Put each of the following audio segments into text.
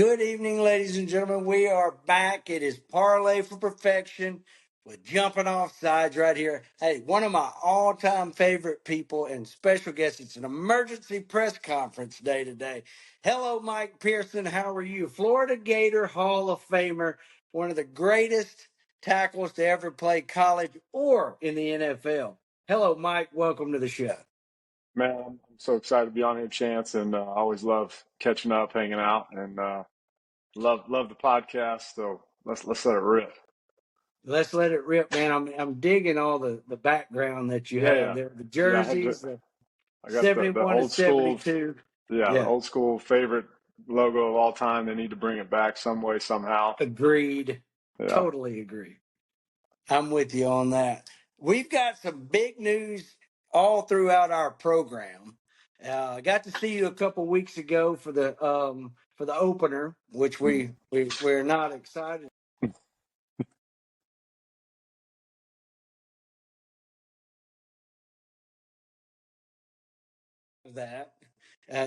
Good evening, ladies and gentlemen. We are back. It is Parlay for Perfection with Jumping Off Sides right here. Hey, one of my all-time favorite people and special guests. It's an emergency press conference day today. Hello, Mike Pearson. How are you? Florida Gator Hall of Famer, one of the greatest tackles to ever play college or in the NFL. Hello, Mike. Welcome to the show. Man, I'm so excited to be on here, Chance, and I always love catching up, hanging out, and love the podcast. So let's let it rip. Let's let it rip, man. I'm digging all the background that you Yeah, have yeah, there. The yeah. jerseys, the I got the 71 to old school, 72. yeah, the Yeah, old school favorite logo of all time. They need to bring it back some way, somehow. agreed. Yeah, Totally agree. I'm with you on that. We've got some big news all throughout our program. I got to see you a couple weeks ago for the opener, which we're not excited of that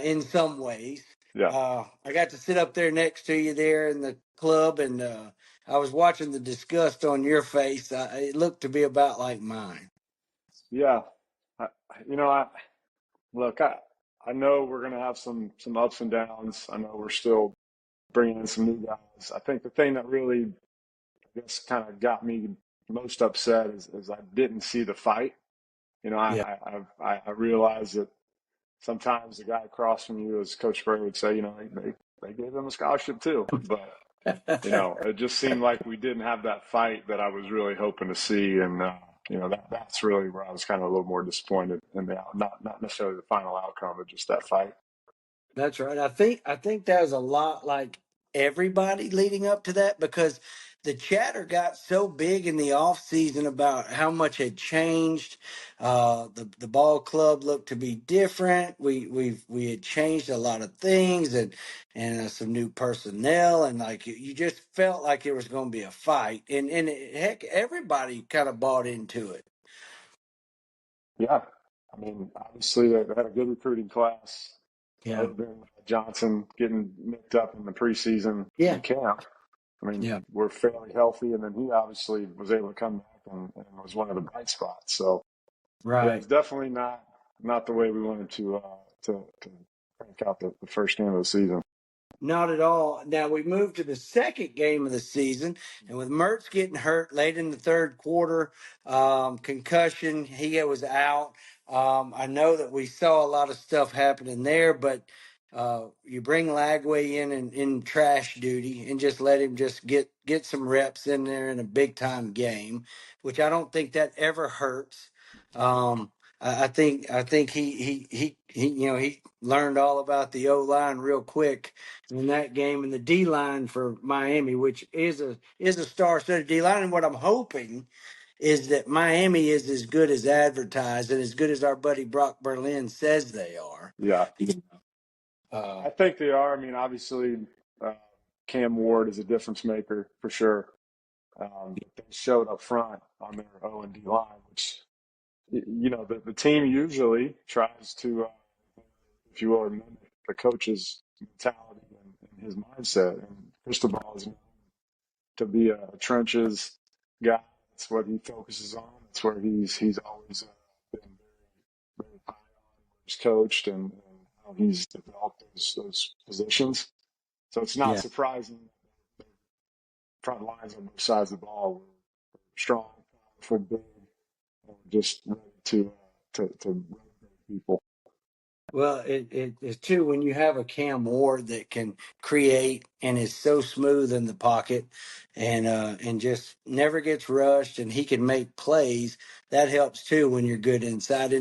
in some ways. yeah, I got to sit up there next to you there in the club, and I was watching the disgust on your face. It looked to be about like mine. yeah. I, you know, I look. I know we're gonna have some ups and downs. I know we're still bringing in some new guys. I think the thing that really, I guess, kind of got me most upset is I didn't see the fight. You know, Yeah, I realize that sometimes the guy across from you, as Coach Spurrier would say, you know, they gave him a scholarship too. But, you know, it just seemed like we didn't have that fight that I was really hoping to see. And, you know, that's really where I was kind of a little more disappointed in not necessarily the final outcome, but just that fight. that's right. I think that was a lot like everybody leading up to that because the chatter got so big in the off season about how much had changed. The ball club looked to be different. We had changed a lot of things and some new personnel, and like you just felt like it was going to be a fight, and heck, everybody kind of bought into it. Yeah. I mean, obviously they had a good recruiting class. Yeah, Other than Johnson getting nicked up in the preseason yeah, in camp. I mean, yeah. we're fairly healthy, and then he obviously was able to come back and was one of the bright spots. So yeah, Right. it's definitely not the way we wanted to crank out the first game of the season. Not at all. Now we move to the second game of the season, and with Mertz getting hurt late in the third quarter, concussion, he was out. I know that we saw a lot of stuff happening there, but you bring Lagway in trash duty and just let him just get some reps in there in a big time game, which I don't think that ever hurts. I think he he learned all about the O line real quick in that game, and the D line for Miami, which is a star-studded D line. And what I'm hoping is that Miami is as good as advertised and as good as our buddy Brock Berlin says they are. Yeah, Uh, I think they are. I mean, obviously, uh, Cam Ward is a difference maker for sure. But they showed up front on their O and D line, which you know the team usually tries to, if you will, mimic the coach's mentality and his mindset. And Cristobal is known to be a trenches guy. That's what he focuses on. That's where he's always been very high on where he's coached and how he's developed those positions. So it's not yeah. surprising that the front lines on both sides of the ball were strong, powerful, big, and just ready to motivate people. Well, it's too when you have a Cam Ward that can create and is so smooth in the pocket and just never gets rushed and he can make plays. That helps too when you're good inside.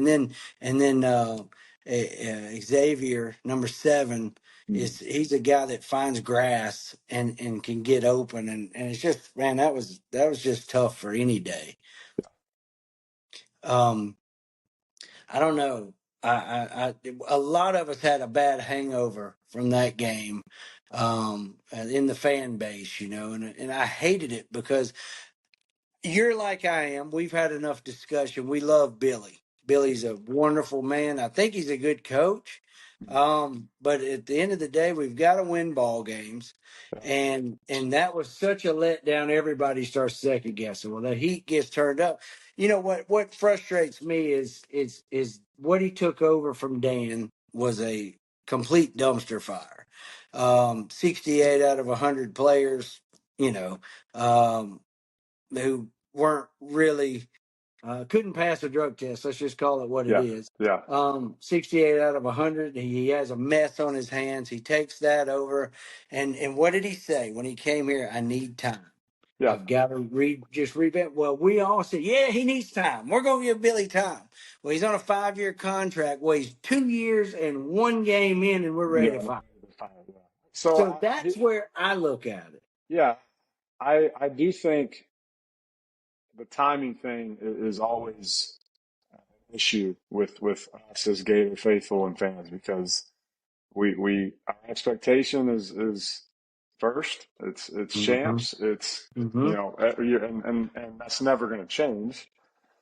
Xavier number 7 Mm. is he's a guy that finds grass and can get open and it's just man that was just tough for any day. Um, I don't know. A lot of us had a bad hangover from that game, in the fan base, and I hated it because you're like I am. We've had enough discussion. We love Billy. Billy's a wonderful man. I think he's a good coach, But at the end of the day, we've got to win ball games, Yeah. and that was such a letdown. Everybody starts second guessing. Well, the heat gets turned up. You know what frustrates me is what he took over from Dan was a complete dumpster fire. 68 out of 100 players, you know, um, who weren't really couldn't pass a drug test. Let's just call it what it Yeah. is. Yeah. 68 out of 100. He has a mess on his hands. He takes that over. And what did he say when he came here? I need time. Yeah. I've got to just revamp. Well, we all said, yeah, he needs time. We're going to give Billy time. Well, he's on a 5-year contract. Well, he's 2 years and 1 game in, and we're ready Yeah. to fight. Yeah. So, So that's where I look at it. yeah, I do think the timing thing is always an issue with us as Gator faithful and fans because we our expectation is first. It's Mm-hmm. champs. It's Mm-hmm. every year, and that's never going to change.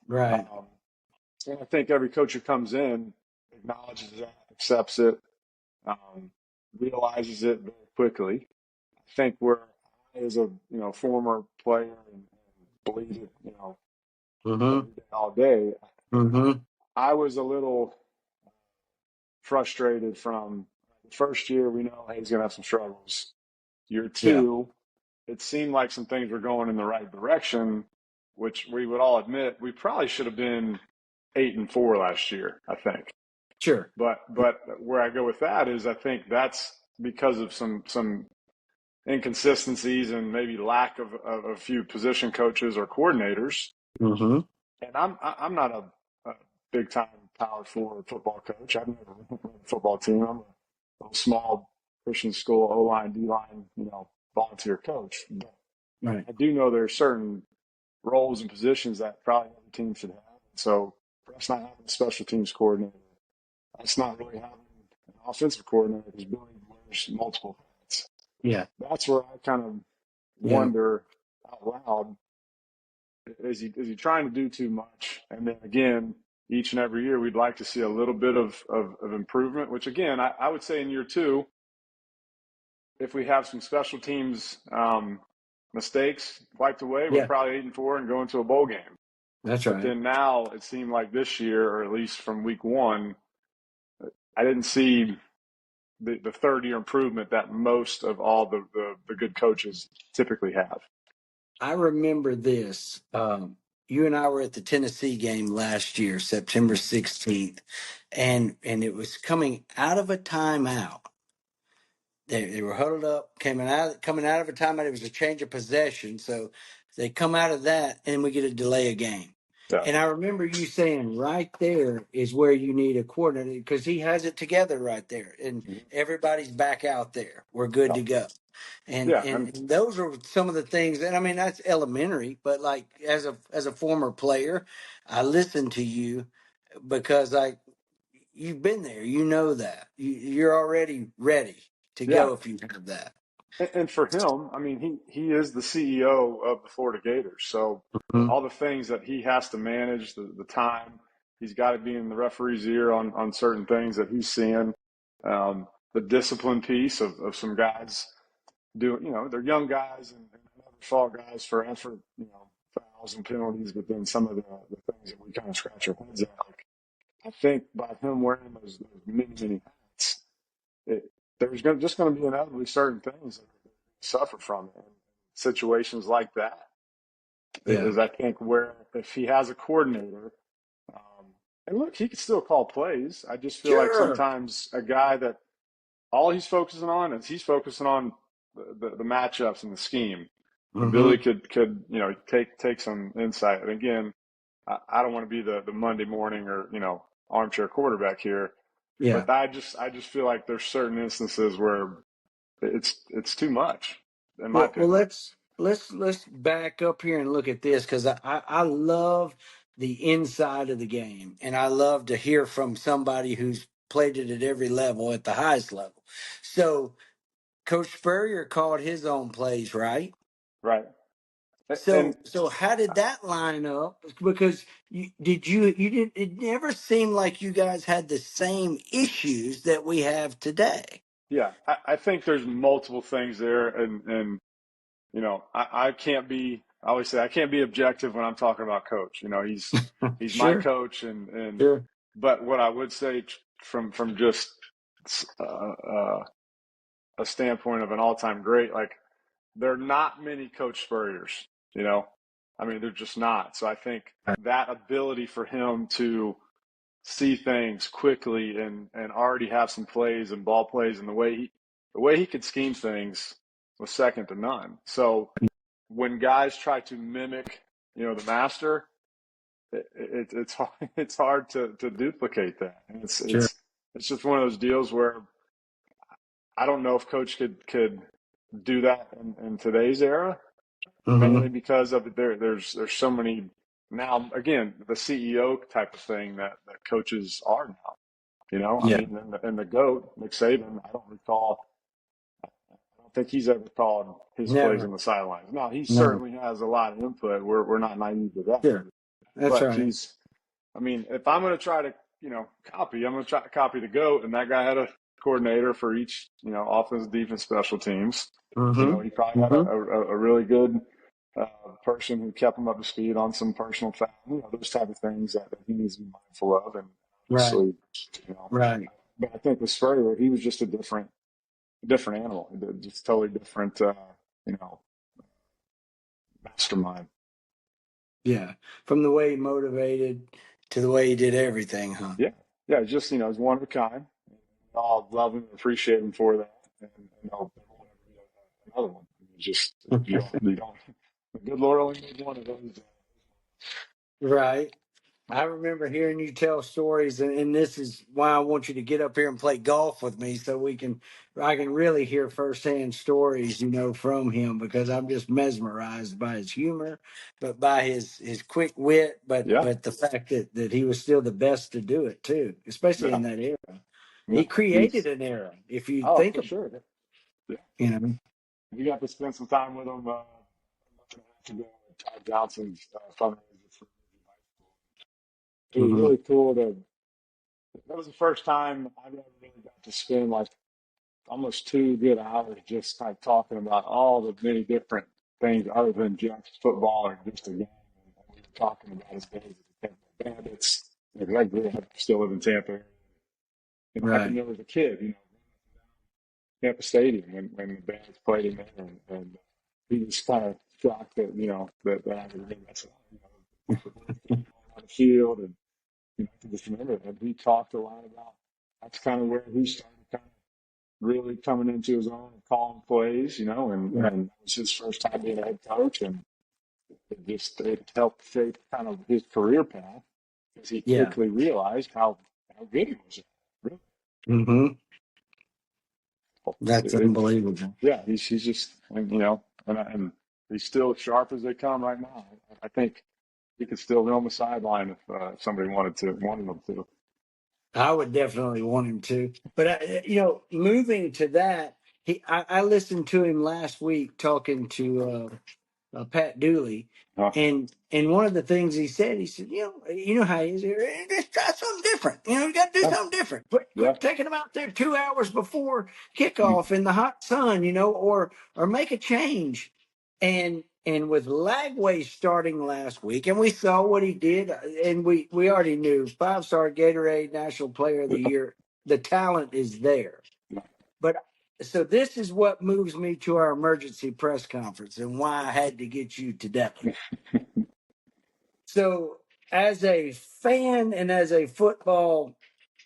Right. Um, and I think every coach who comes in acknowledges that, accepts it, um, realizes it very quickly. I think where I, as a former player and believe it, Mm-hmm. every day, all day, Mm-hmm. I was a little frustrated from the first year. We know, hey, he's going to have some struggles. Year Yeah. two, it seemed like some things were going in the right direction, which we would all admit we probably should have been 8-4 last year, I think. Sure. But where I go with that is I think that's because of some inconsistencies and maybe lack of a few position coaches or coordinators. Mm-hmm. And I'm not a big time Power Four football coach. I've never run a football team. I'm a small Christian school O line, D line, volunteer coach. But Right. I do know there are certain roles and positions that probably every team should have. So for us not having a special teams coordinator, us not really having an offensive coordinator because Billy wears multiple hats. Yeah. That's where I kind of Yeah. wonder out loud, is he trying to do too much? And then again, each and every year we'd like to see a little bit of improvement, which again, I would say in year two, if we have some special teams mistakes wiped away, we're Yeah. probably 8-4 and going to a bowl game. That's But right. then now it seemed like this year, or at least from week one, I didn't see the third year improvement that most of all the good coaches typically have. I remember this. You and I were at the Tennessee game last year, September 16th, and it was coming out of a timeout. They were huddled up, coming out of a timeout. It was a change of possession, so they come out of that, and we get a delay of game. Yeah. And I remember you saying right there is where you need a coordinator because he has it together right there, and Mhm. everybody's back out there. We're good Yeah. to go. And, Yeah. and And and those are some of the things, and I mean that's elementary, but like as a former player, I listen to you because you've been there, you know that you're already ready to yeah. go if you have that. And for him, I mean, he is the CEO of the Florida Gators. So Mhm. all the things that he has to manage, the time, he's got to be in the referee's ear on certain things that he's seeing. The discipline piece of some guys doing, they're young guys and never fault guys for effort, fouls and penalties, but then some of the things that we kind of scratch our heads at, like I think by him wearing those many hats, it, there's just going to be inevitably certain things that suffer from it. And situations like that Yeah, is, I think, where if he has a coordinator, um, and look, he can still call plays. I just feel like sure. sometimes a guy that all he's focusing on is he's focusing on the matchups and the scheme. And Billy Hmm. could take some insight. And again, I don't want to be the Monday morning or armchair quarterback here, Yeah. but I just feel like there's certain instances where it's too much, in my Well, opinion. let's back up here and look at this because I love the inside of the game, and I love to hear from somebody who's played it at every level, at the highest level. So, Coach Spurrier called his own plays, right? Right. And So how did that line up? Because you didn't, it never seemed like you guys had the same issues that we have today. yeah, I think there's multiple things there, and I can't be. I always say I can't be objective when I'm talking about coach. He's my Sure, coach, and sure. but what I would say from just uh, uh, a standpoint of an all-time great, like there are not many Coach Spurriers. You know, I mean, they're just not. So I think that ability for him to see things quickly and already have some plays and ball plays and the way he could scheme things was second to none. So when guys try to mimic, the master, it's hard, it's hard to duplicate that. And Sure. it's just one of those deals where I don't know if coach could do that in today's era, mainly Hmm. because of there's so many now, again, the CEO type of thing that coaches are now. I Yeah. mean, and the GOAT, Nick Saban, I don't think he's ever called his plays on Never. the sidelines. Now, he No. certainly has a lot of input. We're not naive to that. Sure. That's But right. I mean, if I'm going to try to, I'm going to try to copy the GOAT, and that guy had a coordinator for each, offense, defense, special teams. Hmm. He probably had Hmm. a really good uh, person who kept him up to speed on some personal facts, those type of things that he needs to be mindful of. And Right. obviously, you know, Right. but I think with Spurrier, he was just a different animal, just totally different, you know, mastermind. Yeah. From the way he motivated to the way he did everything, huh? Yeah, yeah, just he's one of a kind. We all love him and appreciate him for that, and there won't ever be another one. Just you don't. The good Lord only made one of those. Right. I remember hearing you tell stories, and this is why I want you to get up here and play golf with me, so I can really hear firsthand stories, from him, because I'm just mesmerized by his humor, but by his quick wit, Yeah, but the fact that he was still the best to do it too, especially yeah, in that era. yeah. He created He's an era, if you think for about sure. it. Yeah, You know. we got to spend some time with him. To go at Todd Johnson's fundraiser for high school. It was Hmm. really cool to. That was the first time I've ever really got to spend like almost 2 good hours just kind of talking about all the many different things other than just football or just a game. And we were talking about his days at the Tampa Bandits. I grew up, still live in Tampa. I can Right. remember as a kid, Tampa Stadium when the Bandits played him there, and he was kind of shocked that that I would remember. I said, the boys getting on the field, and I can just remember that he talked a lot about. That's kind of where he started kind of really coming into his own and calling plays, Right. and it was his first time being a head coach, and it helped shape kind of his career path because he Yeah. quickly realized how good he was. Really, Hmm. That's it, unbelievable. yeah, he's just and he's still as sharp as they come right now. I think he could still roam the sideline if somebody wanted him to. I would definitely want him to. But moving to that, I listened to him last week talking to Pat Dooley, Uh, and one of the things he said, you know how he is here. Just try something different. You got to do yeah, something different. Quit, yeah, quit taking them out there 2 hours before mm, kickoff in the hot sun, or make a change. And with Lagway starting last week, and we saw what he did, and we already knew 5-star Gatorade National Player of the Year. The talent is there, yeah, but so this is what moves me to our emergency press conference and why I had to get you today. So, as a fan and as a football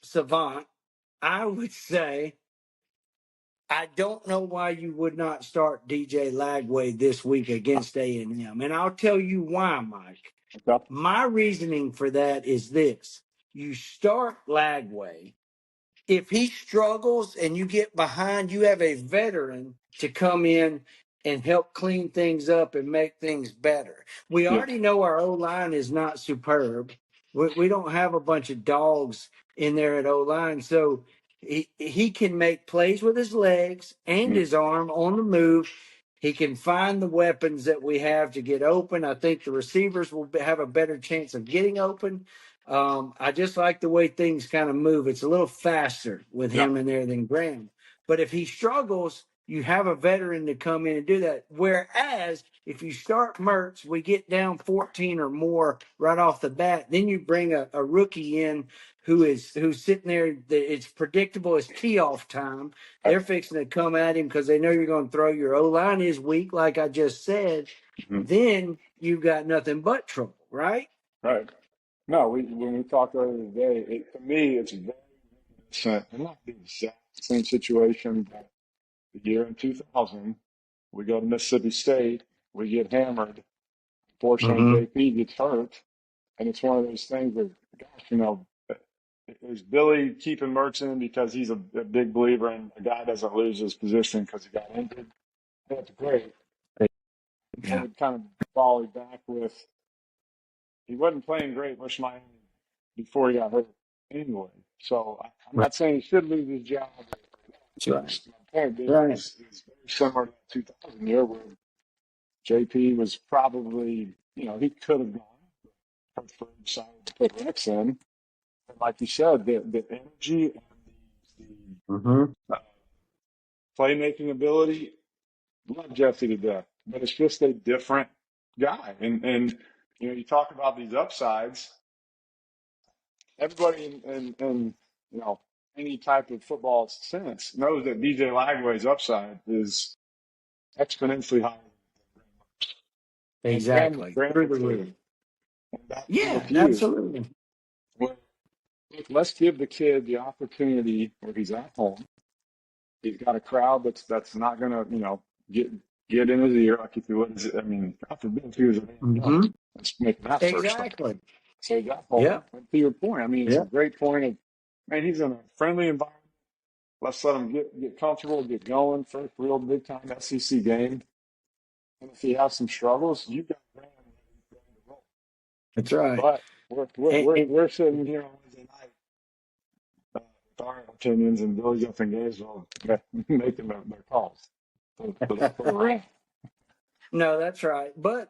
savant, I would say I don't know why you would not start DJ Lagway this week against A&M, and I'll tell you why, Mike. okay, My reasoning for that is this: you start Lagway. If he struggles and you get behind, you have a veteran to come in and help clean things up and make things better. We yeah, already know our O line is not superb. We don't have a bunch of dogs in there at O line. So he can make plays with his legs and mm, his arm on the move. He can find the weapons that we have to get open. I think the receivers will have a better chance of getting open. I just like the way things kind of move. It's a little faster with Yeah. him in there than Graham. But if he struggles, you have a veteran to come in and do that. Whereas if you start Mertz, we get down 14 or more right off the bat. Then you bring a rookie in who's sitting there. It's predictable as tee off time. They're fixing to come at him because they know you're going to throw. Your O line is weak, like I just said. Mm-hmm. Then you've got nothing but trouble, right? Right. No, when we talked earlier today, to me, it's very reminiscent, and not the exact same situation, but the year in 2000, we go to Mississippi State, we get hammered. Fortunately, Mm-hmm. JP gets hurt, and it's one of those things where, gosh, is Billy keeping Mertz in because he's a big believer in a guy doesn't lose his position because he got injured? That's great. I Yeah. would kind of volley back with he wasn't playing great versus Miami before he got hurt anyway. So I'm Right. not saying he should lose his job. That's right. My point being Right. is very similar to the 2000 year where JP was probably, he could have gone. Pittsburgh decided to put Rex in. And like you said, the energy and Mm-hmm. the playmaking ability, love Jesse to death. But it's just a different guy. And you talk about these upsides. Everybody in any type of football sense knows that DJ Lagway's upside is exponentially higher. And Exactly. Graham Through the too. roof. And that's the Yeah, fuse. absolutely. Well, let's give the kid the opportunity where he's at home. He's got a crowd that's not gonna, get in his ear like if he was. I mean, God forbid if he was at A&M. Mm-hmm. Let's make that first thing. Exactly. So he's at Yeah. home. And to your point, I mean, it's a Yeah. great point of, man, he's in a friendly environment. Let's let him get comfortable, get going. First real big time SEC game. And if he has some struggles, you got Graham ready to roll. That's right. But we're we're And, we're, and we're sitting here on Wednesday night with our opinions, and Billy's up in Gainesville making their calls. So that's where we're at. No, that's right. But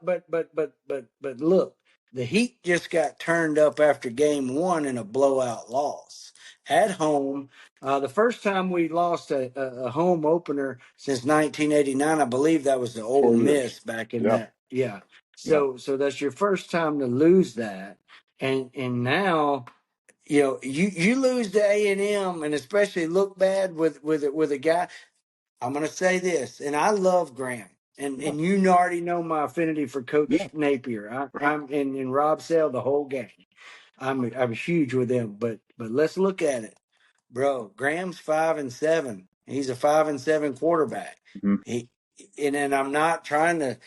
look, the Heat just got turned up after game one in a blowout loss at home. The first time we lost a home opener since 1989, I believe that was the Ole 4 years. Miss back in Yeah, that. Yeah. yeah. So that's your first time to lose that. And now, you lose to A&M and especially look bad with a guy. I'm going to say this, and I love Graham, Yeah, and you already know my affinity for yeah, Coach Napier. right. I'm in Rob Sale the whole game. I'm huge with them, but let's look at it, bro. Graham's 5-7. He's a 5-7 quarterback. Mm-hmm. He and I'm not trying to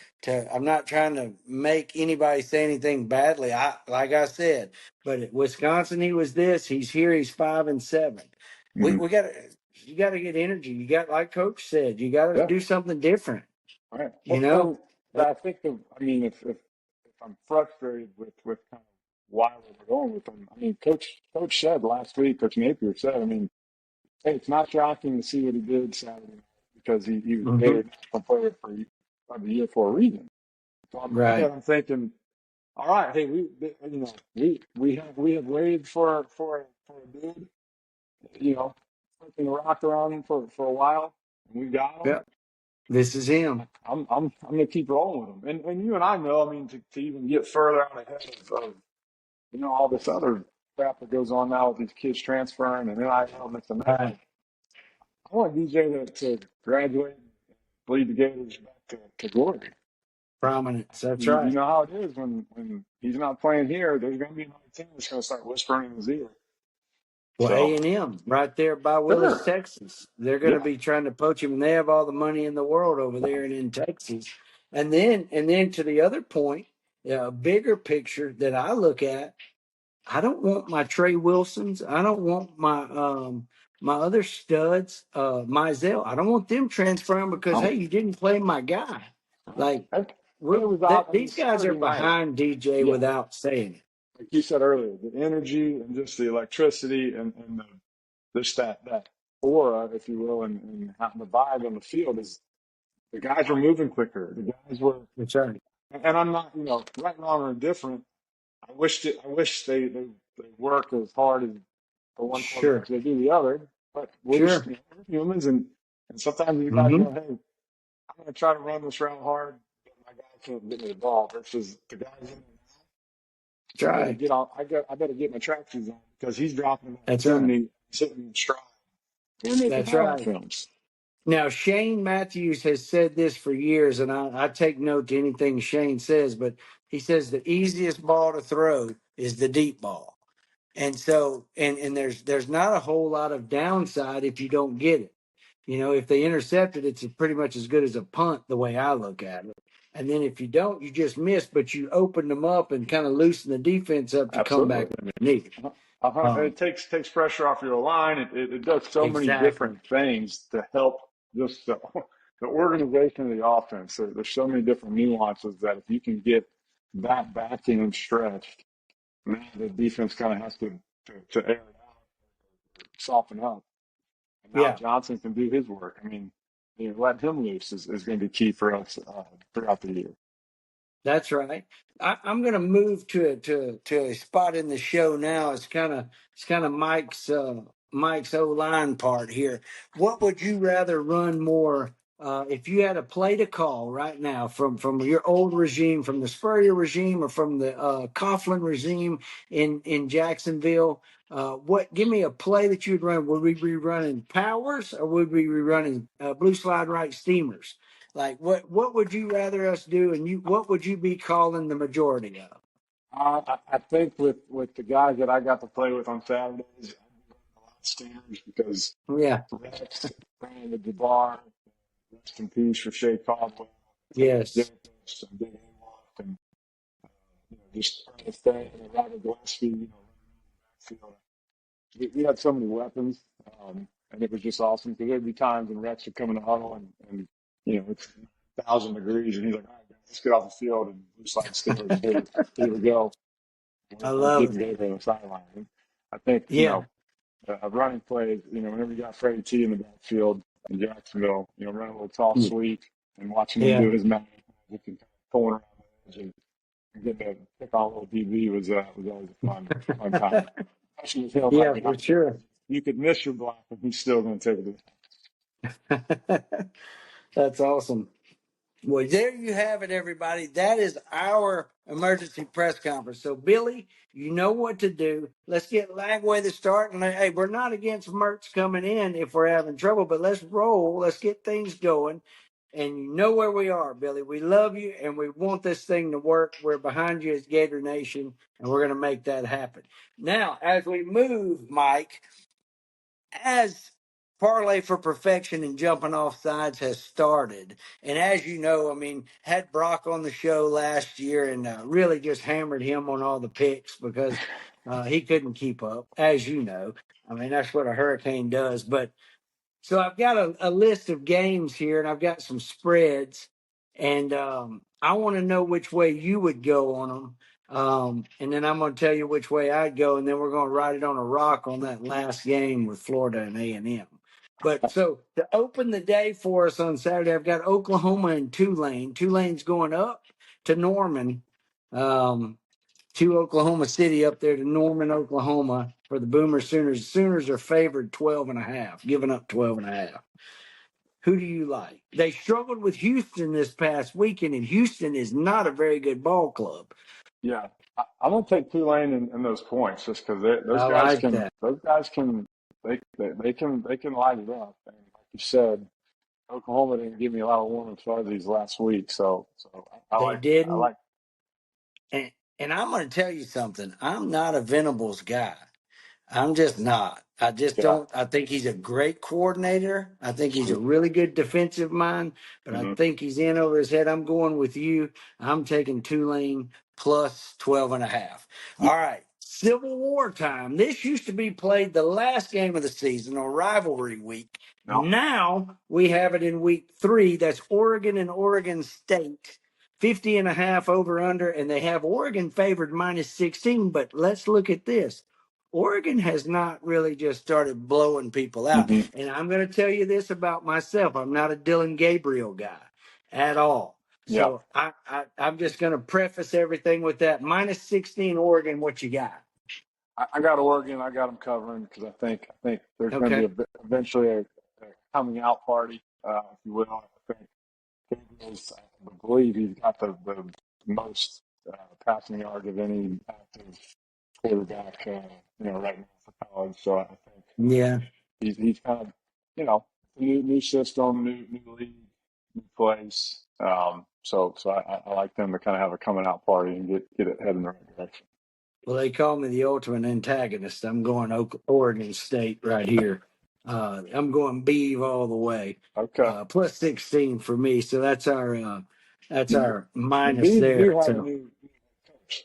I'm not trying to make anybody say anything badly. Like I said, but at Wisconsin he was this. He's here. He's 5-7. Mm-hmm. We got to you got to get energy. You got like Coach said. You got to Yeah, do something different. right. You Well, know. I think I mean, if I'm frustrated with kind of why we're going with them, I mean, Coach said last week, Coach Napier said, I mean, hey, it's not shocking to see what he did Saturday night because he was Hmm. voted National Player of the Year for a reason. So I'm looking at Right. him thinking, all right, hey, we have waited for a dude, flipping the rock around for a while, and we got him. Yeah. This is him. I'm gonna keep rolling with him. And you and I know, I mean, to even get further out ahead of all this other crap that goes on now with these kids transferring and NIL mix and match. Right. Like, I want DJ to graduate and lead the Gators back to glory. Prominence. That's You right. know how it is when he's not playing here. There's going to be another team that's going to start whispering in his ear. Well, So A&M right there by Willis, sure, Texas. They're going to yeah, be trying to poach him, and they have all the money in the world over there and in Texas. And then to the other point, a bigger picture that I look at, I don't want my Trey Wilsons. I don't want my other studs, Mizell. I don't want them transferring because no, hey, you didn't play my guy. Like and it was out. I mean, these guys are Saturday night. behind DJ Yeah, without saying it. like you said earlier, the energy and just the electricity and just that aura, if you will, and how the vibe on the field is. The guys were moving quicker. The guys were, That's right. and I'm not, right, wrong, or indifferent. I wish they work as hard as for one quarterback Sure. as they do the other. But we're just, Sure. we're humans, and sometimes you guys Mm-hmm. go, hey, I'm going to try to run this route hard, but my guy can't get me the ball. Versus the guys in there, That's I better right. get on. I better get my track shoes on because he's dropping about That's right. 70, sitting in stride. They're making That's highlight right. films. Now, Shane Matthews has said this for years, and I take note to anything Shane says, but he says the easiest ball to throw is the deep ball. And so, and there's not a whole lot of downside if you don't get it. If they intercept it, it's pretty much as good as a punt, the way I look at it. And then if you don't, you just miss, but you open them up and kind of loosen the defense up to come back Absolutely. when they need it. It takes pressure off your line. It does so many Exactly. different things to help just the organization of the offense. There's so many different nuances that if you can get that backing and stretched, man, the defense kind of has to air it out, soften up. And now Yeah. Johnson can do his work. I mean, let him loose is going to be key for us throughout the year. That's right. I'm going to move to a spot in the show now. It's kind of Mike's O line part here. What would you rather run more if you had a play to call right now from your old regime, from the Spurrier regime, or from the Coughlin regime in Jacksonville? What? Give me a play that you'd run. Would we be running powers or would we be running blue slide right steamers? Like what would you rather us do, and what would you be calling the majority of? I think with the guys that I got to play with on Saturdays, I'd be running a lot of standards because Yeah. Rex, Brandon DeBar, rest in peace for Shea Caldwell, Yes. some big A-Walk, and just trying to stay in Robert Gillespie, running around the backfield. We had so many weapons, and it was just awesome because there'd be times when Rex would come in the huddle and it's 1,000 degrees, and he's like, "All right, guys, let's get off the field and blue slide steamers. Here we go." I We're love getting it. Gabriel on the sideline. And I think Yeah. a running play. Whenever you got Freddie T in the backfield in Jacksonville, run a little toss sweep and watching him do Yeah. his magic, pulling around the edge and getting to pick on a little DB was always a fun time. Especially with him Yeah, right for behind you. sure. You could miss your block, and he's still going to take it. That's awesome. Well, there you have it, everybody. That is our emergency press conference. So, Billy, you know what to do. Let's get Lagway to start. And hey, we're not against Mertz coming in if we're having trouble, but let's roll. Let's get things going. And you know where we are, Billy. We love you and we want this thing to work. We're behind you as Gator Nation, and we're going to make that happen. Now, as we move, Mike, as Parlay for Perfection and Jumping Off Sides has started, and as you know, I mean, had Brock on the show last year and really just hammered him on all the picks because he couldn't keep up, as you know. I mean, that's what a hurricane does. But so I've got a list of games here, and I've got some spreads, and I want to know which way you would go on them. And then I'm going to tell you which way I'd go, and then we're going to write it on a rock on that last game with Florida and A&M. But so to open the day for us on Saturday, I've got Oklahoma and Tulane. Tulane's going up to Norman. To Oklahoma City up there to Norman, Oklahoma for the Boomer Sooners. Sooners are favored 12.5, giving up 12.5. Who do you like? They struggled with Houston this past weekend, and Houston is not a very good ball club. Yeah, I'm going to take Tulane in those points just because those I guys like can that. they can light it up. And like you said, Oklahoma didn't give me a lot of warm and fuzzies last week, so They I didn't. like. And I'm going to tell you something. I'm not a Venables guy. I'm just not. I just Yeah. don't. I think he's a great coordinator. I think he's a Sure. really good defensive mind, but I Mm-hmm. think he's in over his head. I'm going with you. I'm taking Tulane plus 12.5. All right. Civil War time. This used to be played the last game of the season on rivalry week. No. Now we have it in week 3. That's Oregon and Oregon State. 50.5 over under, and they have Oregon favored minus 16. But let's look at this. Oregon has not really just started blowing people out. Mm-hmm. And I'm going to tell you this about myself. I'm not a Dylan Gabriel guy. at all. Yeah. So I'm just going to preface everything with that. Minus 16 Oregon, what you got? I got Oregon. I got them covering because I think there's going to Okay. be eventually a coming out party, if you will. I think Gabriel's, I believe he's got the most passing yards of any active quarterback, right now for college. So I think Yeah. he's kind of, new system, new league, new place. So I like them to kind of have a coming out party and get it heading in the right direction. Well, they call me the ultimate antagonist. I'm going Oregon State right here. I'm going Beeve all the way. Okay. Plus 16 for me. So that's our The minus Beavs do there. have a So new coach.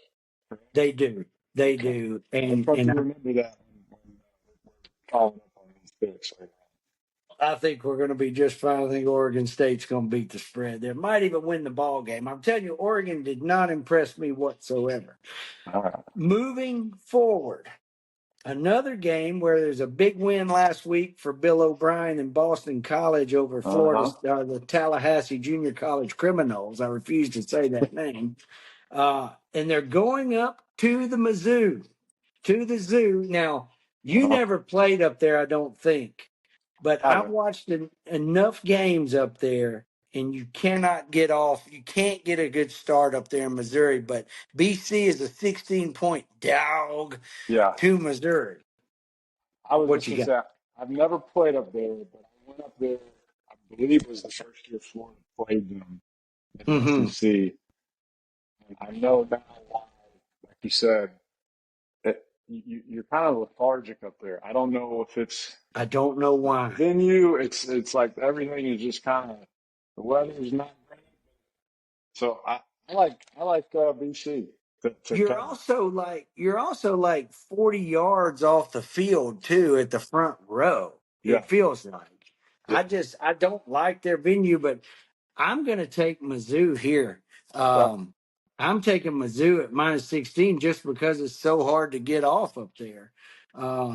Correct? they do. They Okay. do. I just And want and you to remember that when we're following up on these picks right I think we're going to be just fine. I think Oregon State's going to beat the spread. They might even win the ball game. I'm telling you, Oregon did not impress me whatsoever. now. All right. Moving forward, another game where there's a big win last week for Bill O'Brien and Boston College over Florida, Uh-huh. the Tallahassee Junior College Criminals. I refuse to say that name. And they're going up to the Mizzou, to the zoo. Now, you Uh-huh. never played up there, I don't think, but I've Haven't. watched enough games up there, and you cannot get off. You can't get a good start up there in Missouri. But BC is a 16-point dog Yeah. to Missouri. I was What just you going to got? say, I've never played up there, but I went up there, I believe it was the first year Florida played them in the Hmm. SEC. And I know now why, like you said, that you're kind of lethargic up there. I don't know if it's I don't know the why. venue. It's like everything is just kind of, the weather is not great. So I like BC to cover. You're also like 40 yards off the field too at the front row. Yeah. It feels like. Yeah. I don't like their venue, but I'm going to take Mizzou here. Yeah. I'm taking Mizzou at minus 16 just because it's so hard to get off up there.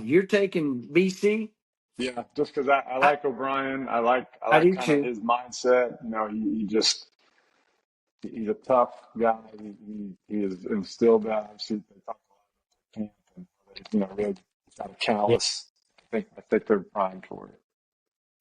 You're taking BC? Yeah. Just because I I, like O'Brien. I I like do kind of too. his mindset. He's a tough guy. He has instilled that. Obviously, they talk a lot about camp and really got a callous. I think they're primed for it.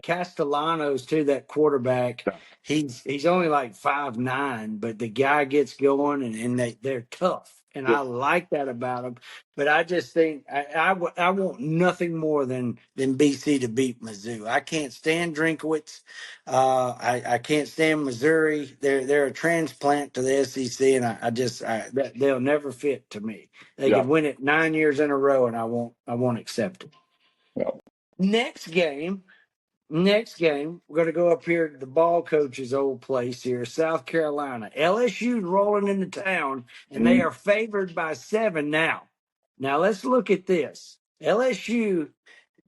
Castellanos too, that quarterback. Yeah. He's only like 5'9", but the guy gets going and they're tough. And Yeah. I like that about them. But I just think I want nothing more than BC to beat Mizzou. I can't stand Drinkwitz. I can't stand Missouri. They're a transplant to the SEC, and they'll never fit to me. They Yeah. could win it 9 years in a row, and I won't accept it. Yeah. Next game. Next game, we're going to go up here to the ball coach's old place here, South Carolina. LSU's rolling into town, and they Mm-hmm. are favored by 7 now. Now, let's look at this. LSU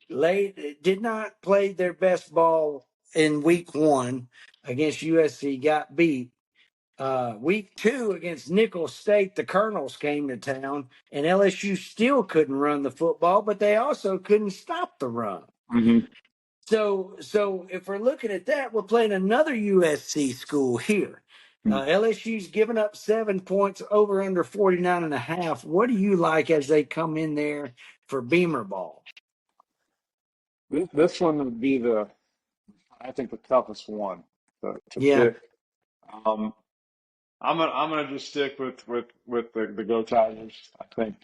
did not play their best ball in week 1 against USC, got beat. Week 2 against Nicholls State, the Colonels came to town, and LSU still couldn't run the football, but they also couldn't stop the run. Mm-hmm. So if we're looking at that, we're playing another USC school here. LSU's given up 7 points over under 49.5. What do you like as they come in there for Beamer ball? This one would be I think the toughest one to Yeah, pick. Um, I'm gonna just stick with the Go Tigers. I think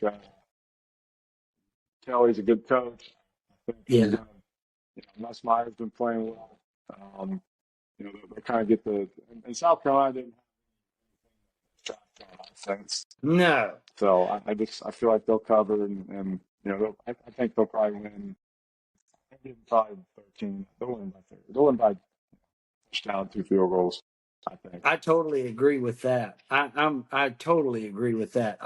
Kelly's a good coach. I think he's yeah. gonna. Nussmeier's been playing well. They'll kind of get in South Carolina didn't have offense. No, So I feel like they'll cover and I think they'll probably win. I think probably 13. They'll win by 30. They'll win by touchdown, 2 field goals. I think. I totally agree with that. I totally agree with that.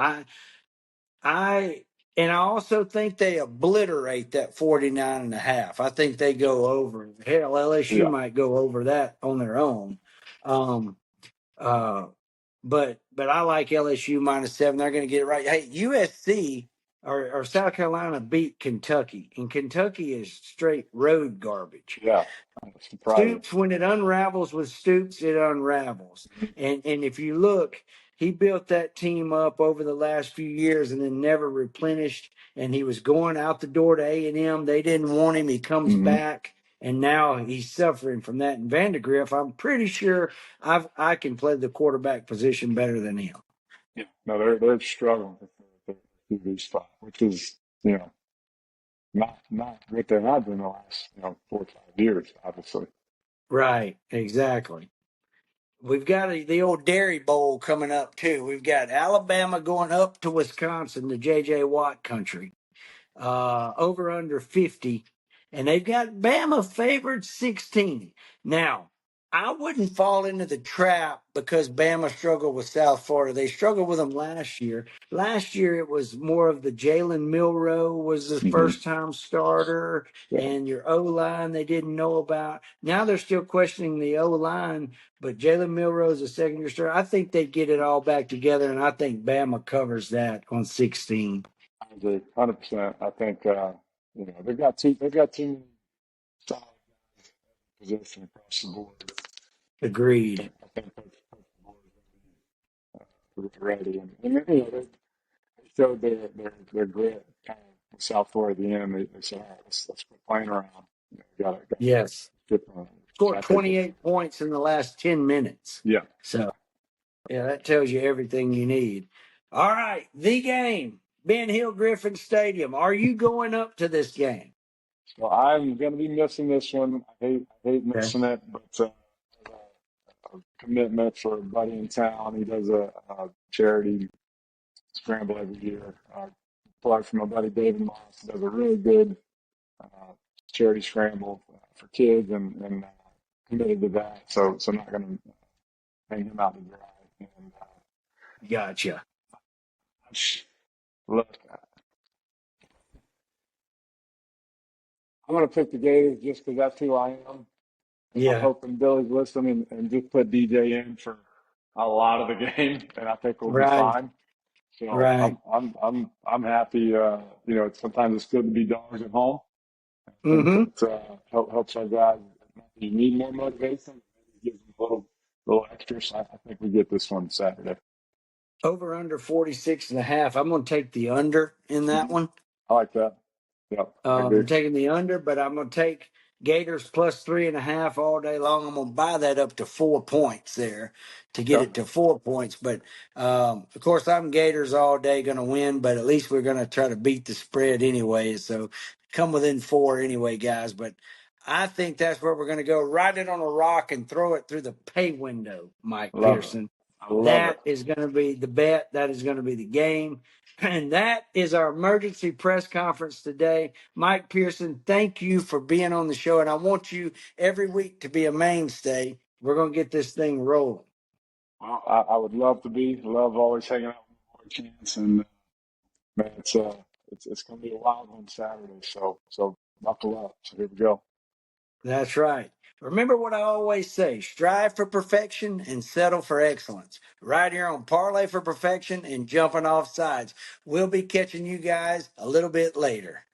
I and I also think they obliterate that 49.5. I think they go over. Hell, LSU Yeah. might go over that on their own. Um, uh, but I like LSU minus 7. They're going to get it right. Hey, USC. or South Carolina beat Kentucky, and Kentucky is straight road garbage. Yeah, that's surprising. Stoops, when it unravels with Stoops, it unravels. Mhm. And if you look, he built that team up over the last few years and then never replenished. And he was going out the door to A&M. They didn't want him. He comes Mhm. back, and now he's suffering from that. And Vandegrift, I'm pretty sure I can play the quarterback position better than him. Yeah, no, they're struggling with the QB spot, which is not what they have been the last 4 or 5 years, obviously. Right, exactly. We've got the old Dairy Bowl coming up too. We've got Alabama going up to Wisconsin, the J.J. Watt country. Over under 50, and they've got Bama favored 16. Now, I wouldn't fall into the trap because Bama struggled with South Florida. They struggled with them last year. Last year, it was more of the Jalen Milroe was the Hmm. first time starter, Yeah, and your O line they didn't know about. Now they're still questioning the O line, but Jalen Milroe is a second year starter. I think they get it all back together, and I think Bama covers that on 16. I agree, 100%. I think they've got too many solid position across the board. I Agreed. think, I think Coach Board is ready, and they showed their grit kind of with South Florida at the end. They said, all right, let's quit playing around. Got to Yes. get on. So Scored I think it's 28 points in the last 10 minutes. yeah. So, yeah, that tells you everything you need. All right. The game, Ben Hill Griffin Stadium. Are you going up to this game? So I'm going to be missing this one. I hate Okay. missing it, but a commitment for a buddy in town. He does a charity scramble every year. Plug for my buddy David Moss. He does a really good uh, charity scramble for kids, and committed to that. So I'm not going to hang him out to dry. And Gotcha. look, I'm going to pick the Gators just because that's who I am. I'm Yeah. hoping Billy's listening and just put DJ in for a lot of the game, and I think we'll be Right. fine. So Right. I'm happy. Sometimes it's good to be dogs at home. I think Mm-hmm. that helps our guys. You need more motivation. It gives them a little extra. So I think we get this one Saturday. Over under 46 and a half. I'm going to take the under in that Mhm. one. I like that. Yep, I agree. I'm taking the under, but I'm going to take Gators plus 3.5 all day long. I'm going to buy that up to 4 points there to get Okay. it to 4 points. But of course, I'm Gators all day going to win, but at least we're going to try to beat the spread anyway. So come within 4 anyway, guys. But I think that's where we're going to go. Ride it on a rock and throw it through the pay window, Mike Love it. Pearson. I love it. That is going to be the bet. That is going to be the game. And that is our emergency press conference today. Mike Pearson, thank you for being on the show. And I want you every week to be a mainstay. We're going to get this thing rolling. Well, I would love to be. Love always hanging out with my boy Chance, and man, it's going to be a wild one Saturday. So buckle up. So here we go. That's right. Remember what I always say, strive for perfection and settle for excellence. Right here on Parlay for Perfection and Jumping Off Sides. We'll be catching you guys a little bit later.